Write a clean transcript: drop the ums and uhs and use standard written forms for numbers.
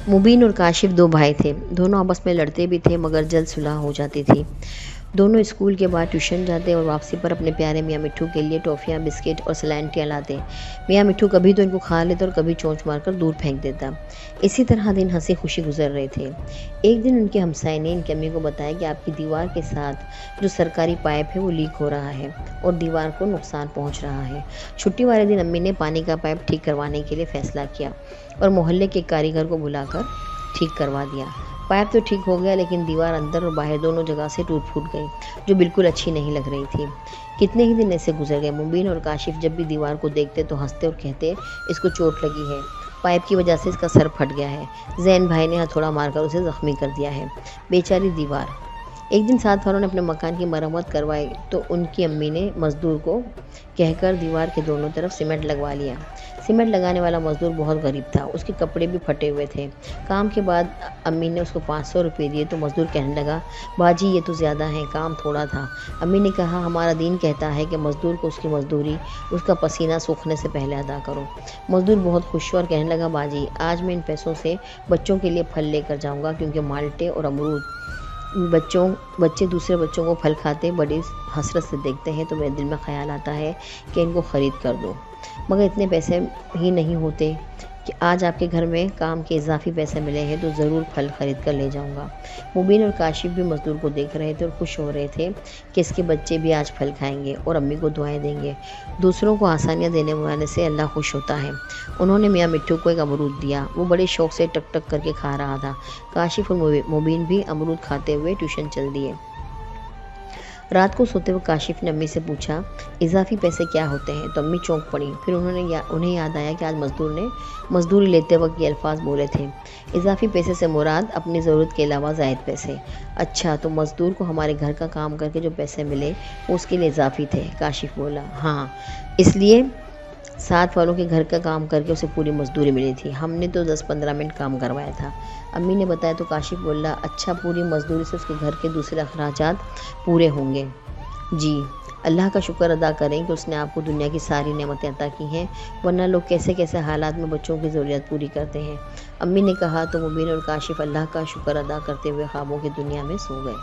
मुबीन और काशिफ दो भाई थे। दोनों आपस में लड़ते भी थे मगर जल्द सुलह हो जाती थी। दोनों स्कूल के बाद ट्यूशन जाते और वापसी पर अपने प्यारे मियाँ मिट्ठू के लिए टॉफ़ियाँ, बिस्किट और सैलेंटियाँ लाते। मियाँ मिट्ठू कभी तो इनको खा लेता और कभी चोंच मारकर दूर फेंक देता। इसी तरह दिन हंसी खुशी गुजर रहे थे। एक दिन उनके हमसाये ने इनकी अम्मी को बताया कि आपकी दीवार के साथ जो सरकारी पाइप है वो लीक हो रहा है और दीवार को नुकसान पहुंच रहा है। छुट्टी वाले दिन अम्मी ने पानी का पाइप ठीक करवाने के लिए फैसला किया और मोहल्ले के कारीगर को बुलाकर ठीक करवा दिया। पाइप तो ठीक हो गया लेकिन दीवार अंदर और बाहर दोनों जगह से टूट फूट गई, जो बिल्कुल अच्छी नहीं लग रही थी। कितने ही दिन ऐसे गुजर गए। मुबीन और काशिफ जब भी दीवार को देखते तो हंसते और कहते इसको चोट लगी है, पाइप की वजह से इसका सर फट गया है। जैन भाई ने हथौड़ा मारकर उसे जख्मी कर दिया है। बेचारी दीवार। एक दिन साथ वालों ने अपने मकान की मरम्मत करवाई तो उनकी अम्मी ने मज़दूर को कहकर दीवार के दोनों तरफ सीमेंट लगवा लिया। सीमेंट लगाने वाला मज़दूर बहुत गरीब था, उसके कपड़े भी फटे हुए थे। काम के बाद अम्मी ने उसको 500 रुपये दिए तो मज़दूर कहने लगा, बाजी ये तो ज़्यादा है, काम थोड़ा था। अम्मी ने कहा, हमारा दीन कहता है कि मज़दूर को उसकी मज़दूरी उसका पसीना सूखने से पहले अदा करो। मज़दूर बहुत खुश हुआ और कहने लगा, बाजी आज मैं इन पैसों से बच्चों के लिए फल लेकर जाऊँगा, क्योंकि माल्टे और अमरूद बच्चे दूसरे बच्चों को फल खाते बड़ी हसरत से देखते हैं तो मेरे दिल में ख़्याल आता है कि इनको ख़रीद कर दो। मगर इतने पैसे ही नहीं होते कि आज आपके घर में काम के इजाफी पैसे मिले हैं तो ज़रूर फल ख़रीद कर ले जाऊंगा। मुबीन और काशिफ भी मज़दूर को देख रहे थे और खुश हो रहे थे कि इसके बच्चे भी आज फल खाएंगे और अम्मी को दुआएं देंगे। दूसरों को आसानियाँ देने वाले से अल्लाह खुश होता है। उन्होंने मियाँ मिट्ठू को एक अमरूद दिया। वो बड़े शौक़ से टक टक करके खा रहा था। काशिफ और मुबीन भी अमरूद खाते हुए ट्यूशन चल दिए। रात को सोते हुए काशिफ ने अम्मी से पूछा, इजाफी पैसे क्या होते हैं? तो अम्मी चौंक पड़ी। फिर उन्हें याद आया कि आज मज़दूर ने मज़दूरी लेते वक्त ये अल्फाज बोले थे, इजाफी पैसे से मुराद अपनी ज़रूरत के अलावा ज़ायद पैसे। अच्छा, तो मज़दूर को हमारे घर का काम करके जो पैसे मिले वो उसके लिए इजाफी थे? काशिफ बोला, हाँ, इसलिए साथ वालों के घर का काम करके उसे पूरी मजदूरी मिली थी। हमने तो 10-15 मिनट काम करवाया था। अम्मी ने बताया तो काशिफ बोला, अच्छा, पूरी मजदूरी से उसके घर के दूसरे अखराजात पूरे होंगे? जी, अल्लाह का शुक्र अदा करें कि उसने आपको दुनिया की सारी नेमतें अता की हैं, वरना लोग कैसे कैसे हालात में बच्चों की ज़रूरत पूरी करते हैं। अम्मी ने कहा तो मुबीन और काशिफ अल्लाह का शुक्र अदा करते हुए ख्वाबों की दुनिया में सो गए।